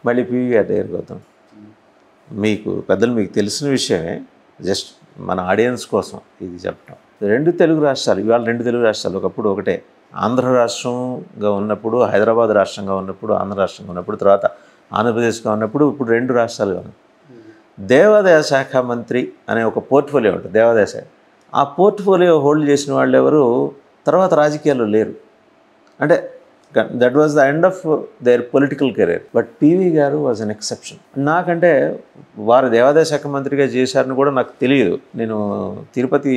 మళ్ళీ పివి గారి దగ్గరికి వద్దాం. మీకు పెద్దలు మీకు తెలిసిన విషయమే, జస్ట్ మన ఆడియన్స్ కోసం ఇది చెప్పడం. 2 తెలుగు రాష్ట్రాలు, ఇవాళ 2 తెలుగు రాష్ట్రాలు, ఒకప్పుడు ఒకటే. ఆంధ్ర రాష్ట్రంగా ఉన్నప్పుడు, హైదరాబాద్ రాష్ట్రంగా ఉన్నప్పుడు, ఆంధ్ర రాష్ట్రంగా ఉన్నప్పుడు, తర్వాత ఆంధ్రప్రదేశ్గా ఉన్నప్పుడు, ఇప్పుడు 2 రాష్ట్రాలుగా ఉన్నాయి. దేవాదాయ శాఖ మంత్రి అనే ఒక పోర్ట్ఫోలియో ఉంటుంది, దేవాదాయ శాఖ. ఆ పోర్ట్ఫోలియో హోల్డ్ చేసిన వాళ్ళు ఎవరు తర్వాత రాజకీయాల్లో లేరు. అంటే that was the end of their political career. But PV గారు వాజ్ అన్ ఎక్సెప్షన్. నాకంటే వారు దేవాదాయ శాఖ మంత్రిగా చేశారని కూడా నాకు తెలియదు. నేను తిరుపతి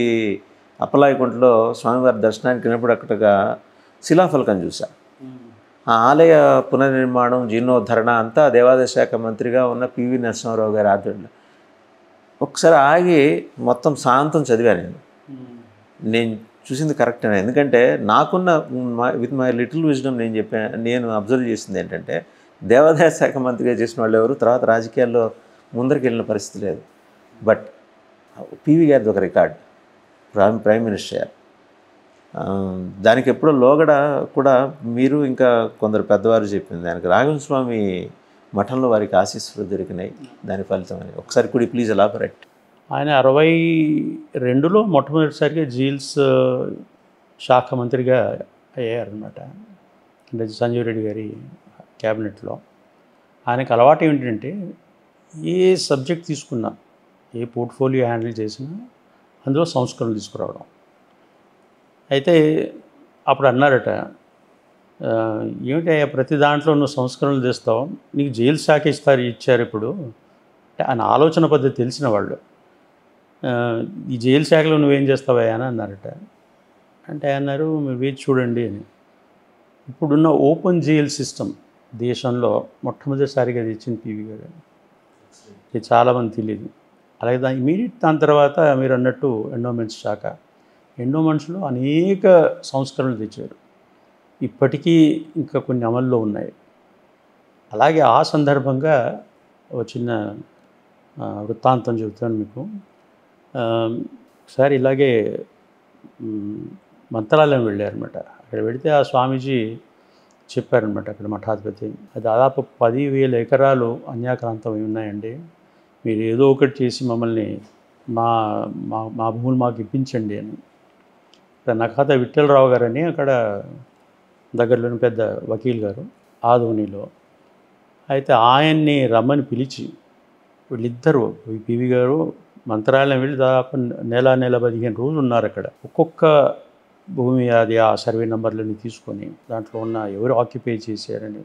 అప్పలాయకుంటలో స్వామివారి దర్శనానికి వెళ్ళినప్పుడు అక్కడగా శిలాఫలకం చూశాను. ఆ ఆలయ పునర్నిర్మాణం, జీర్ణోద్ధరణ అంతా దేవాదాయ శాఖ మంత్రిగా ఉన్న పివి నరసింహారావు గారి ఆధ్వర్యంలో. ఒకసారి ఆగి మొత్తం సాంతం చదివాను. నేను చూసింది కరెక్టేనా? ఎందుకంటే నాకున్న విత్ మై లిటిల్ విజ్డమ్ నేను అబ్జర్వ్ చేసింది ఏంటంటే, దేవాదాయ శాఖ మంత్రిగా చేసిన వాళ్ళు ఎవరు తర్వాత రాజకీయాల్లో ముందరికి వెళ్ళిన పరిస్థితి లేదు. బట్ పివి గారిది ఒక రికార్డ్, ప్రైమ్ మినిస్టర్ గారు. దానికి ఎప్పుడో లోగడ కూడా మీరు ఇంకా కొందరు పెద్దవారు చెప్పింది, దానికి రాఘవేంద్ర స్వామి మఠంలో వారికి ఆశీస్సులు దొరికినాయి, దాని ఫలితం అని. ఒకసారి కూడా ప్లీజ్ ఎలాబొరేట్. ఆయన 62లో మొట్టమొదటిసారిగా జీల్స్ శాఖ మంత్రిగా అయ్యారనమాట. అంటే సంజీవ్ రెడ్డి గారి క్యాబినెట్లో. ఆయనకు అలవాటు ఏమిటంటే, ఏ సబ్జెక్ట్ తీసుకున్నా, ఏ పోర్ట్ఫోలియో హ్యాండిల్ చేసినా అందులో సంస్కరణలు తీసుకురావడం. అయితే అప్పుడు అన్నారట, ఏమిటి ప్రతి దాంట్లో నువ్వు సంస్కరణలు తెస్తావు, నీకు జైలు శాఖ ఇచ్చారు ఇప్పుడు అంటే. ఆయన ఆలోచన పద్ధతి తెలిసిన వాళ్ళు, ఈ జైలు శాఖలో నువ్వేం చేస్తావా అని అన్నారట. అంటే అన్నారు, మీరు వేచి చూడండి అని. ఇప్పుడున్న ఓపెన్ జైల్ సిస్టమ్ దేశంలో మొట్టమొదటిసారిగా తెచ్చింది పివి గారు. ఇది చాలామంది తెలియదు. అలాగే దాని తర్వాత మీరు అన్నట్టు ఎండోమెంట్స్ శాఖ, ఎండోమెంట్స్లో అనేక సంస్కరణలు తెచ్చారు. ఇప్పటికీ ఇంకా కొన్ని అమల్లో ఉన్నాయి. అలాగే ఆ సందర్భంగా ఒక చిన్న వృత్తాంతం చెబుతాను మీకు. ఒకసారి ఇలాగే మంత్రాలయం వెళ్ళారనమాట. అక్కడ వెళితే ఆ స్వామీజీ చెప్పారనమాట, అక్కడ మఠాధిపతి, అది దాదాపు 10,000 ఎకరాలు అన్యాక్రాంతమై ఉన్నాయండి, మీరు ఏదో ఒకటి చేసి మమ్మల్ని మా భూములు మాకు ఇప్పించండి అని. నఖాత విఠలరావు గారని అక్కడ దగ్గరలోని పెద్ద వకీల్ గారు ఆదోనిలో. అయితే ఆయన్ని రమ్మని పిలిచి వీళ్ళిద్దరూ, పివి గారు మంత్రాలయం వెళ్ళి దాదాపు నెల 15 రోజులు ఉన్నారు అక్కడ. ఒక్కొక్క భూమి అది ఆ సర్వే నెంబర్లని తీసుకొని దాంట్లో ఉన్న ఎవరు ఆక్యుపై చేశారని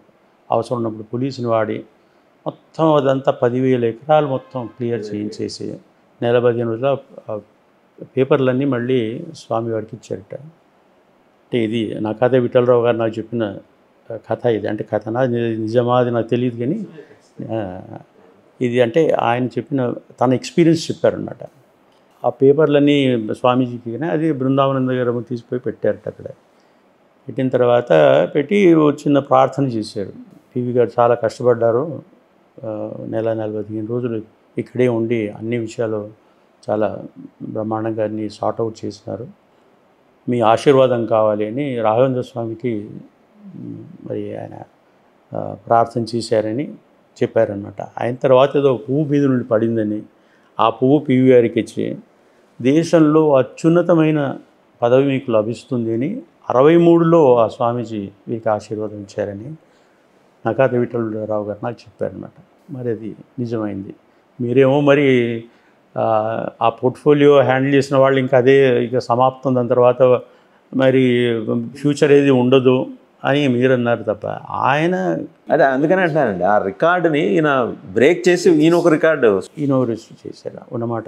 అవసరం ఉన్నప్పుడు పోలీసుని వాడి మొత్తం అదంతా 10,000 ఎకరాలు మొత్తం క్లియర్ చేయించేసి నెల 15 రోజుల పేపర్లన్నీ మళ్ళీ స్వామివారికి ఇచ్చారట. అంటే ఇది నా కథ, విఠలరావు గారు నాకు చెప్పిన కథ ఇది. అంటే కథనా నిజమా అది నాకు తెలియదు, కానీ ఇది అంటే ఆయన చెప్పిన తన ఎక్స్పీరియన్స్ చెప్పారనమాట. ఆ పేపర్లన్నీ స్వామీజీకి, కానీ అది బృందావనం దగ్గర తీసుకుపోయి పెట్టారట. అక్కడ పెట్టిన తర్వాత పెట్టి చిన్న ప్రార్థన చేశారు. పివి గారు చాలా కష్టపడ్డారు, నెల 15 రోజులు ఇక్కడే ఉండి అన్ని విషయాలు చాలా బ్రహ్మాండంగా అన్ని సార్ట్అవుట్ చేసినారు, మీ ఆశీర్వాదం కావాలి అని రాఘవేంద్ర స్వామికి మరి ఆయన ప్రార్థన చేశారని చెప్పారనమాట. ఆయన తర్వాత ఏదో పువ్వు మీద నుండి పడిందని, ఆ పువ్వు పివి గారికి ఇచ్చి దేశంలో అత్యున్నతమైన పదవి మీకు లభిస్తుంది అని 63లో ఆ స్వామీజీ మీకు ఆశీర్వాదం ఇచ్చారని నఖాత విఠలరావు గారు నాకు చెప్పారనమాట. మరి అది నిజమైంది. మీరేమో మరి ఆ పోర్ట్ఫోలియో హ్యాండిల్ చేసిన వాళ్ళు ఇంకా అదే ఇక సమాప్తం, దాని తర్వాత మరి ఫ్యూచర్ ఏది ఉండదు అని మీరు అన్నారు తప్ప ఆయన అదే అందుకని అంటున్నానండి, ఆ రికార్డుని ఈయన బ్రేక్ చేసి ఈయన ఒక రికార్డు చేశారు ఉన్నమాట.